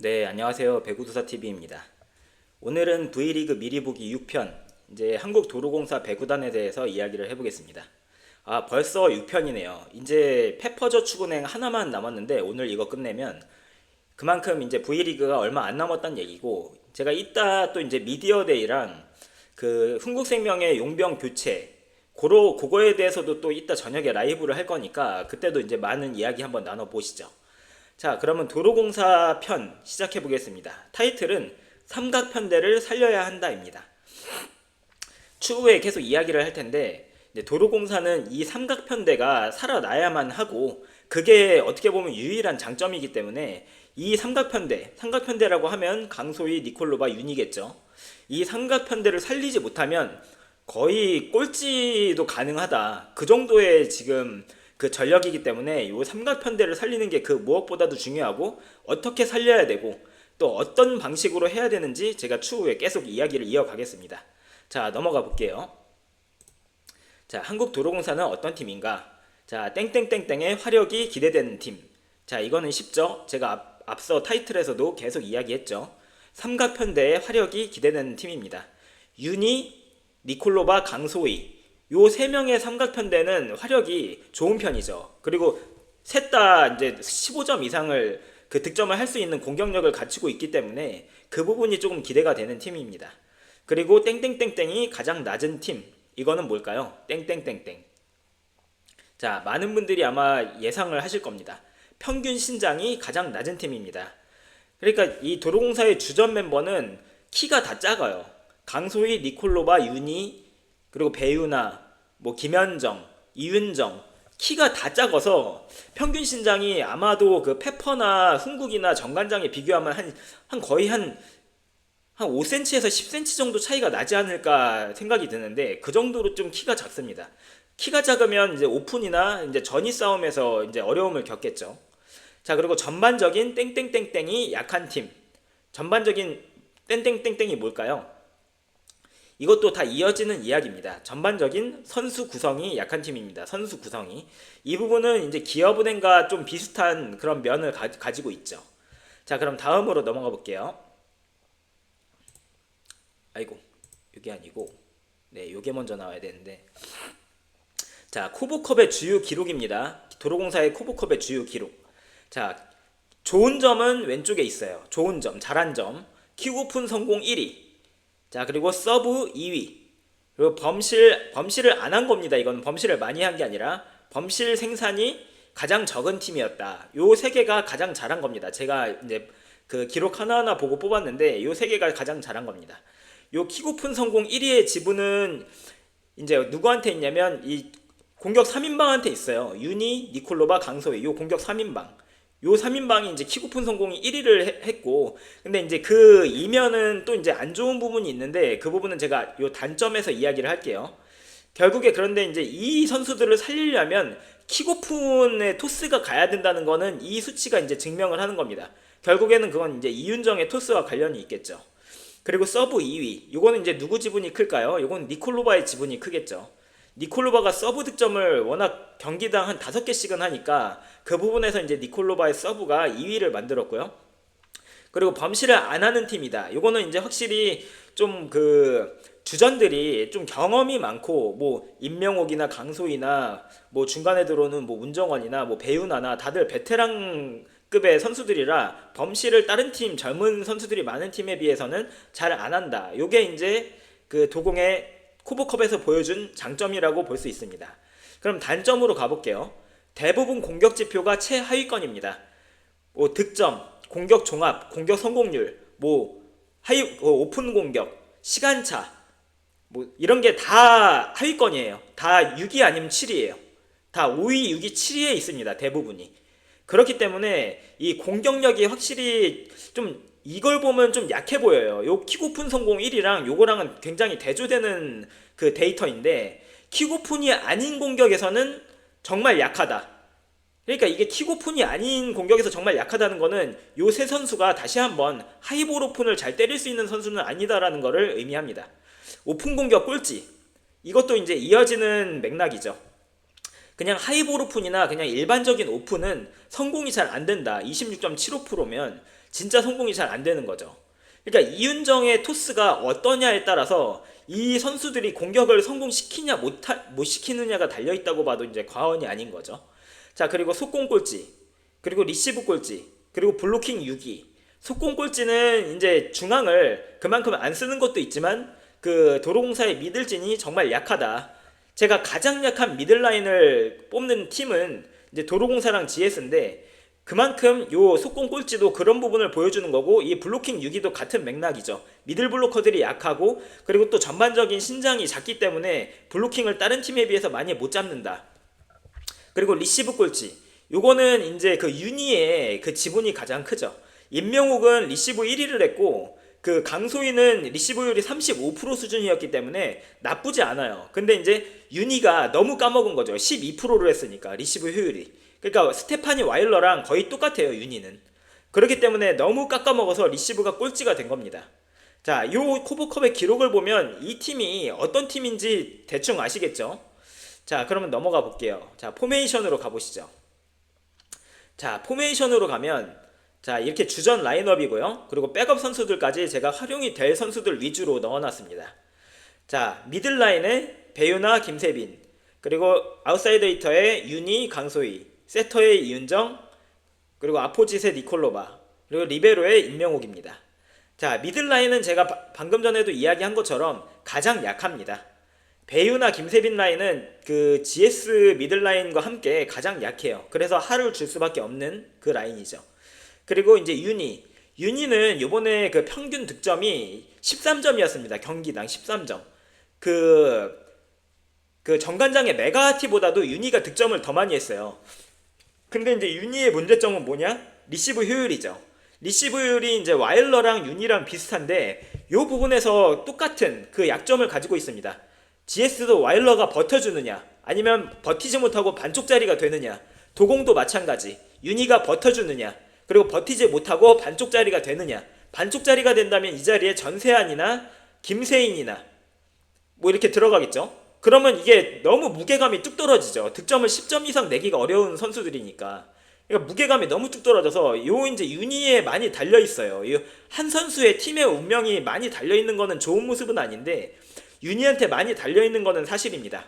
네, 안녕하세요. 배구도사TV입니다. 오늘은 V리그 미리 보기 6편, 이제 한국도로공사 배구단에 대해서 이야기를 해보겠습니다. 벌써 6편이네요. 이제 페퍼저축은행 하나만 남았는데 오늘 이거 끝내면 그만큼 이제 V리그가 얼마 안 남았다는 얘기고, 제가 이따 또 이제 미디어데이랑 그 흥국생명의 용병 교체, 그거에 대해서도 또 이따 저녁에 라이브를 할 거니까 그때도 이제 많은 이야기 한번 나눠보시죠. 자, 그러면 도로공사 편 시작해 보겠습니다. 타이틀은 삼각편대를 살려야 한다입니다. 추후에 계속 이야기를 할 텐데, 이제 도로공사는 이 삼각편대가 살아나야만 하고, 그게 어떻게 보면 유일한 장점이기 때문에 이 삼각편대라고 하면 강소희, 니콜로바, 윤이겠죠. 이 삼각편대를 살리지 못하면 거의 꼴찌도 가능하다. 그 정도의 지금 그 전력이기 때문에 이 삼각편대를 살리는 게 그 무엇보다도 중요하고, 어떻게 살려야 되고 또 어떤 방식으로 해야 되는지 제가 추후에 계속 이야기를 이어가겠습니다. 자, 넘어가 볼게요. 자, 한국도로공사는 어떤 팀인가? 자, 땡땡땡땡의 화력이 기대되는 팀. 자, 이거는 쉽죠? 제가 앞서 타이틀에서도 계속 이야기했죠. 삼각편대의 화력이 기대되는 팀입니다. 윤희, 니콜로바, 강소희, 요 세 명의 삼각편대는 화력이 좋은 편이죠. 그리고 셋 다 이제 15점 이상을 그 득점을 할 수 있는 공격력을 갖추고 있기 때문에 그 부분이 조금 기대가 되는 팀입니다. 그리고 땡땡땡땡이 가장 낮은 팀, 이거는 뭘까요? 땡땡땡땡. 자, 많은 분들이 아마 예상을 하실 겁니다. 평균 신장이 가장 낮은 팀입니다. 그러니까 이 도로공사의 주전 멤버는 키가 다 작아요. 강소희, 니콜로바, 윤희, 그리고 배유나, 뭐 김현정, 이윤정, 키가 다 작아서 평균 신장이 아마도 그 페퍼나 흥국이나 정관장에 비교하면 거의 한 5cm에서 10cm 정도 차이가 나지 않을까 생각이 드는데, 그 정도로 좀 키가 작습니다. 키가 작으면 이제 오픈이나 이제 전위 싸움에서 이제 어려움을 겪겠죠. 자, 그리고 전반적인 땡땡땡땡이 약한 팀. 전반적인 땡땡땡땡이 뭘까요? 이것도 다 이어지는 이야기입니다. 전반적인 선수 구성이 약한 팀입니다. 선수 구성이. 이 부분은 이제 기업은행과 좀 비슷한 그런 면을 가지고 있죠. 자, 그럼 다음으로 넘어가 볼게요. 아이고, 이게 아니고, 네, 요게 먼저 나와야 되는데. 자, 코보컵의 주요 기록입니다. 도로공사의 코보컵의 주요 기록. 자, 좋은 점은 왼쪽에 있어요. 좋은 점, 잘한 점. 킥오픈 성공 1위. 자, 그리고 서브 2위. 그리고 범실을 안 한 겁니다. 이건 범실을 많이 한 게 아니라 범실 생산이 가장 적은 팀이었다. 요 세 개가 가장 잘한 겁니다. 제가 이제 그 기록 하나하나 보고 뽑았는데 요 세 개가 가장 잘한 겁니다. 요 킥오픈 성공 1위의 지분은 이제 누구한테 있냐면 이 공격 3인방한테 있어요. 윤희, 니콜로바, 강소희. 요 공격 3인방. 요 3인방이 이제 킥오픈 성공이 1위를 했고, 근데 이제 그 이면은 또 이제 안 좋은 부분이 있는데 그 부분은 제가 요 단점에서 이야기를 할게요. 결국에 그런데 이제 이 선수들을 살리려면 킥오픈의 토스가 가야 된다는 거는 이 수치가 이제 증명을 하는 겁니다. 결국에는 그건 이제 이윤정의 토스와 관련이 있겠죠. 그리고 서브 2위. 요거는 이제 누구 지분이 클까요? 요건 니콜로바의 지분이 크겠죠. 니콜로바가 서브 득점을 워낙 경기당 한 5개씩은 하니까 그 부분에서 이제 니콜로바의 서브가 2위를 만들었고요. 그리고 범실을 안 하는 팀이다. 요거는 이제 확실히 좀 그 주전들이 좀 경험이 많고, 뭐 임명옥이나 강소희나 뭐 중간에 들어오는 뭐 문정원이나 뭐 배윤아나 다들 베테랑급의 선수들이라 범실을 다른 팀 젊은 선수들이 많은 팀에 비해서는 잘 안 한다. 요게 이제 그 도공의 코보컵에서 보여준 장점이라고 볼 수 있습니다. 그럼 단점으로 가볼게요. 대부분 공격 지표가 최하위권입니다. 뭐 득점, 공격 종합, 공격 성공률, 뭐 오픈 공격, 시간차, 뭐 이런 게 다 하위권이에요. 다 6위 아니면 7위예요. 다 5위, 6위, 7위에 있습니다. 대부분이. 그렇기 때문에 이 공격력이 확실히 좀 이걸 보면 좀 약해 보여요. 요 킥오픈 성공 1위랑 요거랑은 굉장히 대조되는 그 데이터인데, 킥오픈이 아닌 공격에서는 정말 약하다. 그러니까 이게 킥오픈이 아닌 공격에서 정말 약하다는 거는 요 세 선수가 다시 한번 하이볼 오픈을 잘 때릴 수 있는 선수는 아니다라는 거를 의미합니다. 오픈 공격 꼴찌. 이것도 이제 이어지는 맥락이죠. 그냥 하이볼 오픈이나 그냥 일반적인 오픈은 성공이 잘 안 된다. 26.75%면 진짜 성공이 잘 안 되는 거죠. 그러니까 이윤정의 토스가 어떠냐에 따라서 이 선수들이 공격을 성공시키냐 못 시키느냐가 달려있다고 봐도 이제 과언이 아닌 거죠. 자, 그리고 속공 꼴찌, 그리고 리시브 꼴찌, 그리고 블로킹 6위. 속공 꼴찌는 이제 중앙을 그만큼 안 쓰는 것도 있지만 그 도로공사의 미들진이 정말 약하다. 제가 가장 약한 미들라인을 뽑는 팀은 이제 도로공사랑 GS인데 그만큼 요 속공 꼴찌도 그런 부분을 보여주는 거고, 이 블로킹 6위도 같은 맥락이죠. 미들 블로커들이 약하고 그리고 또 전반적인 신장이 작기 때문에 블로킹을 다른 팀에 비해서 많이 못 잡는다. 그리고 리시브 꼴찌, 요거는 이제 그 윤희의 그 지분이 가장 크죠. 임명욱은 리시브 1위를 했고 그 강소희는 리시브율이 35% 수준이었기 때문에 나쁘지 않아요. 근데 이제 윤희가 너무 까먹은 거죠. 12%를 했으니까 리시브 효율이. 그러니까 스테파니 와일러랑 거의 똑같아요, 윤희는. 그렇기 때문에 너무 깎아먹어서 리시브가 꼴찌가 된 겁니다. 자, 요 코보컵의 기록을 보면 이 팀이 어떤 팀인지 대충 아시겠죠? 자, 그러면 넘어가 볼게요. 자, 포메이션으로 가보시죠. 자, 포메이션으로 가면 자, 이렇게 주전 라인업이고요. 그리고 백업 선수들까지 제가 활용이 될 선수들 위주로 넣어놨습니다. 자, 미들라인에 배유나 김세빈, 그리고 아웃사이더 히터의 윤희, 강소희, 세터의 이윤정, 그리고 아포짓의 니콜로바, 그리고 리베로의 임명욱입니다. 자, 미들라인은 제가 방금 전에도 이야기한 것처럼 가장 약합니다. 배유나 김세빈 라인은 그 GS 미들라인과 함께 가장 약해요. 그래서 하를 줄 수밖에 없는 그 라인이죠. 그리고 이제 윤희는 요번에 그 평균 득점이 13점이었습니다. 경기당 13점. 그 정관장의 메가티보다도 윤희가 득점을 더 많이 했어요. 근데 이제 윤희의 문제점은 뭐냐? 리시브 효율이죠. 리시브 효율이 이제 와일러랑 윤희랑 비슷한데 요 부분에서 똑같은 그 약점을 가지고 있습니다. GS도 와일러가 버텨주느냐, 아니면 버티지 못하고 반쪽짜리가 되느냐. 도공도 마찬가지. 윤희가 버텨주느냐, 그리고 버티지 못하고 반쪽짜리가 되느냐. 반쪽짜리가 된다면 이 자리에 전세환이나 김세인이나 뭐 이렇게 들어가겠죠. 그러면 이게 너무 무게감이 뚝 떨어지죠. 득점을 10점 이상 내기가 어려운 선수들이니까. 그러니까 무게감이 너무 뚝 떨어져서 요 이제 윤희에 많이 달려 있어요. 한 선수의 팀의 운명이 많이 달려 있는 거는 좋은 모습은 아닌데 윤희한테 많이 달려 있는 거는 사실입니다.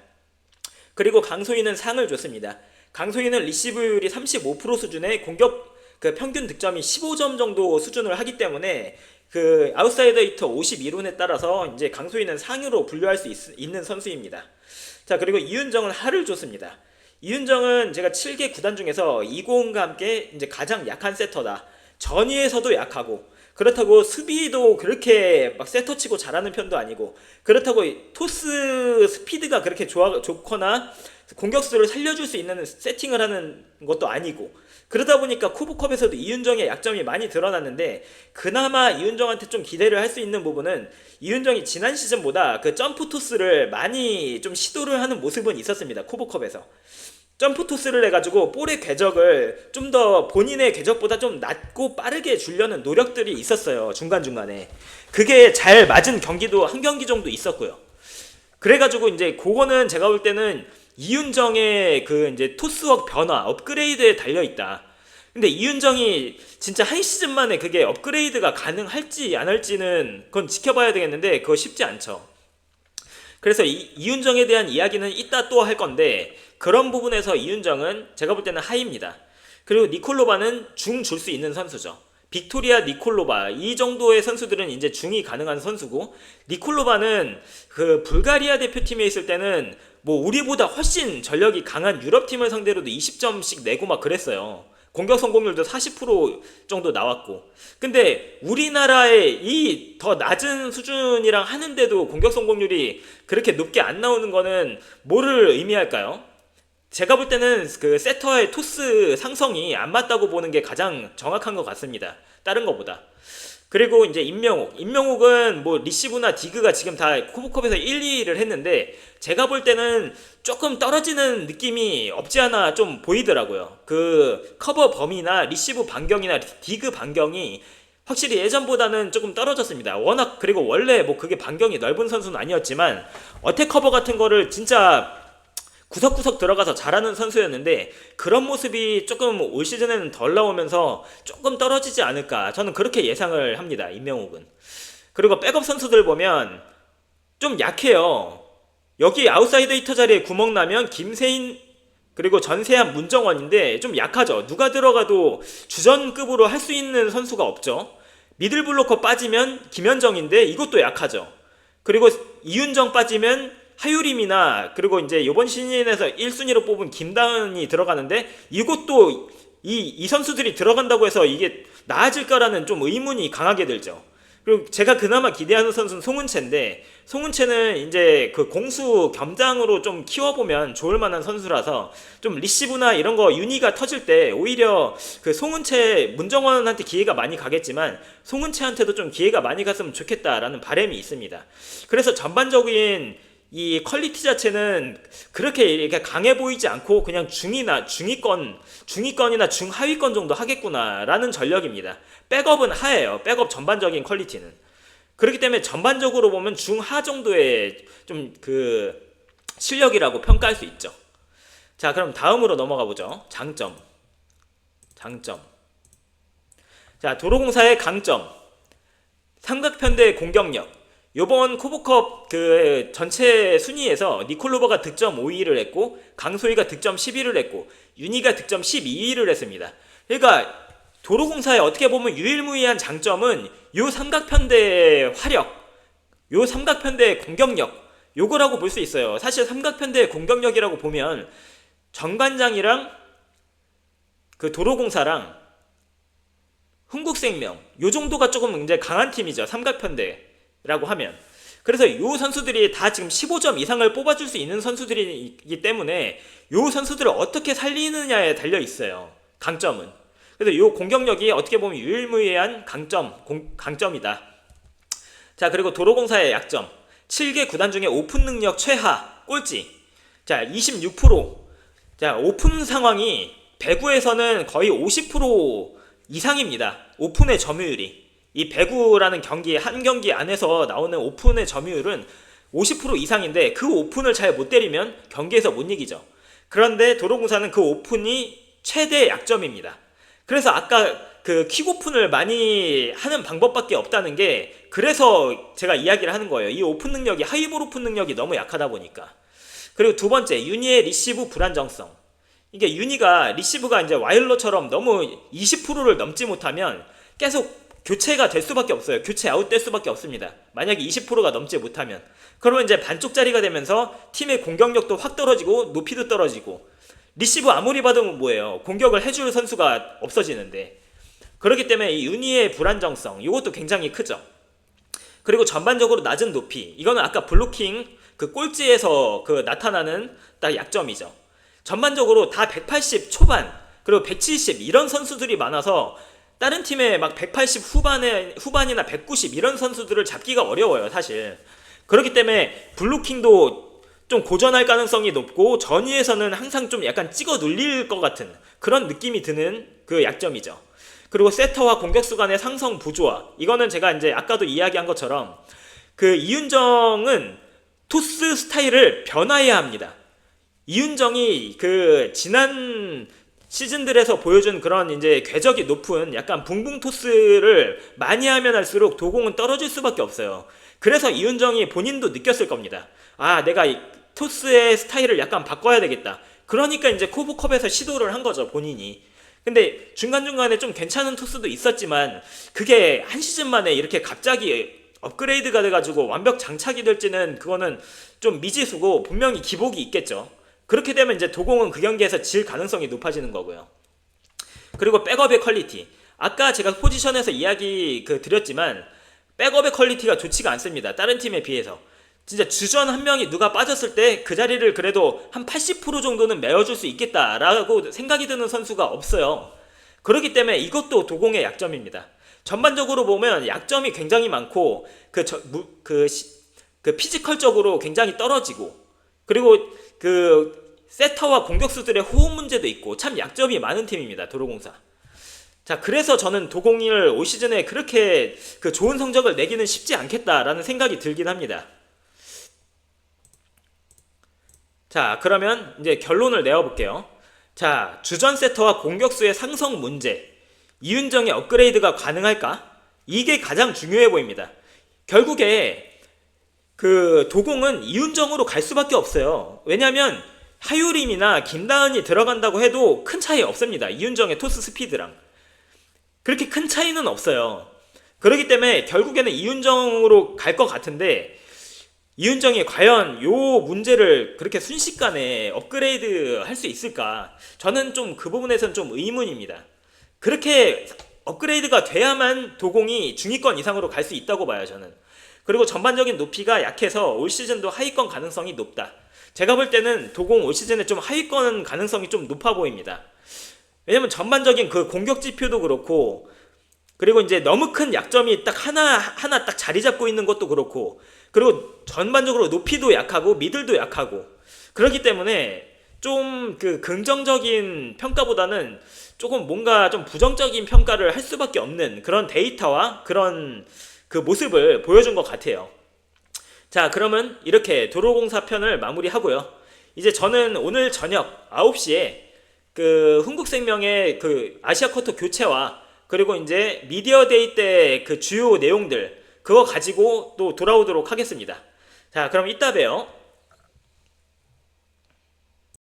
그리고 강소희는 상을 줬습니다. 강소희는 리시브율이 35% 수준의 공격 그 평균 득점이 15점 정도 수준을 하기 때문에 그 아웃사이더 히터 52론에 따라서 이제 강소희는 상위로 분류할 수 있는 선수입니다. 자, 그리고 이윤정은 하를 줬습니다. 이윤정은 제가 7개 구단 중에서 이고은과 함께 이제 가장 약한 세터다. 전위에서도 약하고, 그렇다고 수비도 그렇게 막 세터치고 잘하는 편도 아니고, 그렇다고 토스 스피드가 그렇게 좋거나 공격수를 살려줄 수 있는 세팅을 하는 것도 아니고, 그러다 보니까 쿠보컵에서도 이윤정의 약점이 많이 드러났는데, 그나마 이윤정한테 좀 기대를 할 수 있는 부분은 이윤정이 지난 시즌보다 그 점프 토스를 많이 좀 시도를 하는 모습은 있었습니다. 쿠보컵에서 점프 토스를 해가지고 볼의 궤적을 좀 더 본인의 궤적보다 좀 낮고 빠르게 주려는 노력들이 있었어요. 중간중간에 그게 잘 맞은 경기도 한 경기 정도 있었고요. 그래가지고 이제 그거는 제가 볼 때는 이윤정의 그 이제 토스웍 변화, 업그레이드에 달려있다. 근데 이윤정이 진짜 한 시즌 만에 그게 업그레이드가 가능할지 안 할지는 그건 지켜봐야 되겠는데 그거 쉽지 않죠. 그래서 이윤정에 대한 이야기는 이따 또 할 건데, 그런 부분에서 이윤정은 제가 볼 때는 하이입니다. 그리고 니콜로바는 중 줄 수 있는 선수죠. 빅토리아, 니콜로바 이 정도의 선수들은 이제 중이 가능한 선수고, 니콜로바는 그 불가리아 대표팀에 있을 때는 뭐 우리보다 훨씬 전력이 강한 유럽팀을 상대로도 20점씩 내고 막 그랬어요. 공격 성공률도 40% 정도 나왔고. 근데 우리나라의 이 더 낮은 수준이랑 하는데도 공격 성공률이 그렇게 높게 안 나오는 거는 뭐를 의미할까요? 제가 볼 때는 그 세터의 토스 상성이 안 맞다고 보는 게 가장 정확한 것 같습니다. 다른 것보다. 그리고 이제 임명욱은 뭐 리시브나 디그가 지금 다 코보컵에서 1, 2위를 했는데 제가 볼 때는 조금 떨어지는 느낌이 없지 않아 좀 보이더라고요. 그 커버 범위나 리시브 반경이나 디그 반경이 확실히 예전보다는 조금 떨어졌습니다. 워낙 그리고 원래 뭐 그게 반경이 넓은 선수는 아니었지만 어택 커버 같은 거를 진짜 구석구석 들어가서 잘하는 선수였는데 그런 모습이 조금 올 시즌에는 덜 나오면서 조금 떨어지지 않을까, 저는 그렇게 예상을 합니다. 임명욱은. 그리고 백업 선수들 보면 좀 약해요. 여기 아웃사이드 히터 자리에 구멍 나면 김세인 그리고 전세한 문정원인데 좀 약하죠. 누가 들어가도 주전급으로 할 수 있는 선수가 없죠. 미들블로커 빠지면 김현정인데 이것도 약하죠. 그리고 이윤정 빠지면 하유림이나 그리고 이제 이번 시즌에서 1순위로 뽑은 김다은이 들어가는데 이것도 이 선수들이 들어간다고 해서 이게 나아질까라는 좀 의문이 강하게 들죠. 그리고 제가 그나마 기대하는 선수는 송은채인데, 송은채는 이제 그 공수 겸장으로 좀 키워보면 좋을 만한 선수라서 좀 리시브나 이런 거 윤희가 터질 때 오히려 그 송은채, 문정원한테 기회가 많이 가겠지만 송은채한테도 좀 기회가 많이 갔으면 좋겠다라는 바람이 있습니다. 그래서 전반적인 이 퀄리티 자체는 그렇게 이렇게 강해 보이지 않고 그냥 중위권이나 중하위권 정도 하겠구나라는 전력입니다. 백업은 하예요. 백업 전반적인 퀄리티는. 그렇기 때문에 전반적으로 보면 중하 정도의 좀 그 실력이라고 평가할 수 있죠. 자, 그럼 다음으로 넘어가 보죠. 장점. 자, 도로공사의 강점. 삼각편대 공격력. 요번 코보컵 그 전체 순위에서 니콜로버가 득점 5위를 했고 강소희가 득점 11위를 했고 윤희가 득점 12위를 했습니다. 그러니까 도로공사의 어떻게 보면 유일무이한 장점은 요 삼각편대의 화력, 요 삼각편대의 공격력, 요거라고 볼 수 있어요. 사실 삼각편대의 공격력이라고 보면 정관장이랑 그 도로공사랑 흥국생명 요 정도가 조금 이제 강한 팀이죠. 삼각편대라고 하면. 그래서 요 선수들이 다 지금 15점 이상을 뽑아줄 수 있는 선수들이기 때문에 요 선수들을 어떻게 살리느냐에 달려 있어요. 강점은. 그래서 요 공격력이 어떻게 보면 유일무이한 강점이다. 자, 그리고 도로공사의 약점. 7개 구단 중에 오픈 능력 최하 꼴찌. 자, 26%. 자, 오픈 상황이 배구에서는 거의 50% 이상입니다. 오픈의 점유율이. 이 배구라는 경기, 한 경기 안에서 나오는 오픈의 점유율은 50% 이상인데 그 오픈을 잘 못 때리면 경기에서 못 이기죠. 그런데 도로공사는 그 오픈이 최대 약점입니다. 그래서 아까 그 킥오픈을 많이 하는 방법밖에 없다는 게, 그래서 제가 이야기를 하는 거예요. 이 오픈 능력이, 하이볼 오픈 능력이 너무 약하다 보니까. 그리고 두 번째, 윤희의 리시브 불안정성. 이게 윤희가 리시브가 이제 와일러처럼 너무 20%를 넘지 못하면 계속 교체가 될 수밖에 없어요. 교체 아웃될 수밖에 없습니다. 만약에 20%가 넘지 못하면. 그러면 이제 반쪽짜리가 되면서 팀의 공격력도 확 떨어지고 높이도 떨어지고, 리시브 아무리 받으면 뭐예요? 공격을 해줄 선수가 없어지는데. 그렇기 때문에 이 윤희의 불안정성, 이것도 굉장히 크죠. 그리고 전반적으로 낮은 높이. 이거는 아까 블로킹 그 꼴찌에서 그 나타나는 딱 약점이죠. 전반적으로 다 180 초반, 그리고 170 이런 선수들이 많아서 다른 팀에 막 180 후반이나 190 이런 선수들을 잡기가 어려워요, 사실. 그렇기 때문에 블로킹도 좀 고전할 가능성이 높고 전위에서는 항상 좀 약간 찍어 눌릴 것 같은 그런 느낌이 드는 그 약점이죠. 그리고 세터와 공격수 간의 상성 부조화. 이거는 제가 이제 아까도 이야기한 것처럼 그 이윤정은 토스 스타일을 변화해야 합니다. 이윤정이 그 지난 시즌들에서 보여준 그런 이제 궤적이 높은 약간 붕붕 토스를 많이 하면 할수록 도공은 떨어질 수밖에 없어요. 그래서 이윤정이 본인도 느꼈을 겁니다. 아, 내가 이 토스의 스타일을 약간 바꿔야 되겠다. 그러니까 이제 코보컵에서 시도를 한 거죠, 본인이. 근데 중간중간에 좀 괜찮은 토스도 있었지만 그게 한 시즌 만에 이렇게 갑자기 업그레이드가 돼가지고 완벽 장착이 될지는 그거는 좀 미지수고 분명히 기복이 있겠죠. 그렇게 되면 이제 도공은 그 경기에서 질 가능성이 높아지는 거고요. 그리고 백업의 퀄리티. 아까 제가 포지션에서 이야기 드렸지만 백업의 퀄리티가 좋지가 않습니다. 다른 팀에 비해서. 진짜 주전 한 명이 누가 빠졌을 때 그 자리를 그래도 한 80% 정도는 메워줄 수 있겠다라고 생각이 드는 선수가 없어요. 그렇기 때문에 이것도 도공의 약점입니다. 전반적으로 보면 약점이 굉장히 많고 그 피지컬적으로 굉장히 떨어지고, 그리고 그 세터와 공격수들의 호흡 문제도 있고 참 약점이 많은 팀입니다, 도로공사. 자, 그래서 저는 도공을 올 시즌에 그렇게 그 좋은 성적을 내기는 쉽지 않겠다라는 생각이 들긴 합니다. 자, 그러면 이제 결론을 내어볼게요. 자, 주전 세터와 공격수의 상성 문제. 이윤정의 업그레이드가 가능할까? 이게 가장 중요해 보입니다. 결국에 그 도공은 이윤정으로 갈 수밖에 없어요. 왜냐면 하유림이나 김다은이 들어간다고 해도 큰 차이 없습니다. 이윤정의 토스 스피드랑. 그렇게 큰 차이는 없어요. 그렇기 때문에 결국에는 이윤정으로 갈 것 같은데, 이윤정이 과연 요 문제를 그렇게 순식간에 업그레이드 할 수 있을까? 저는 좀 그 부분에서는 좀 의문입니다. 그렇게 업그레이드가 돼야만 도공이 중위권 이상으로 갈 수 있다고 봐요, 저는. 그리고 전반적인 높이가 약해서 올 시즌도 하위권 가능성이 높다. 제가 볼 때는 도공 올 시즌에 좀 하위권 가능성이 좀 높아 보입니다. 왜냐면 전반적인 그 공격 지표도 그렇고, 그리고 이제 너무 큰 약점이 딱 하나 딱 자리 잡고 있는 것도 그렇고, 그리고 전반적으로 높이도 약하고 미들도 약하고, 그렇기 때문에 좀 그 긍정적인 평가보다는 조금 뭔가 좀 부정적인 평가를 할 수밖에 없는 그런 데이터와 그런 그 모습을 보여준 것 같아요. 자, 그러면 이렇게 도로공사 편을 마무리하고요. 이제 저는 오늘 저녁 9시에 그 흥국생명의 그 아시아쿼터 교체와 그리고 이제 미디어데이 때 그 주요 내용들 그거 가지고 또 돌아오도록 하겠습니다. 자, 그럼 이따 봬요.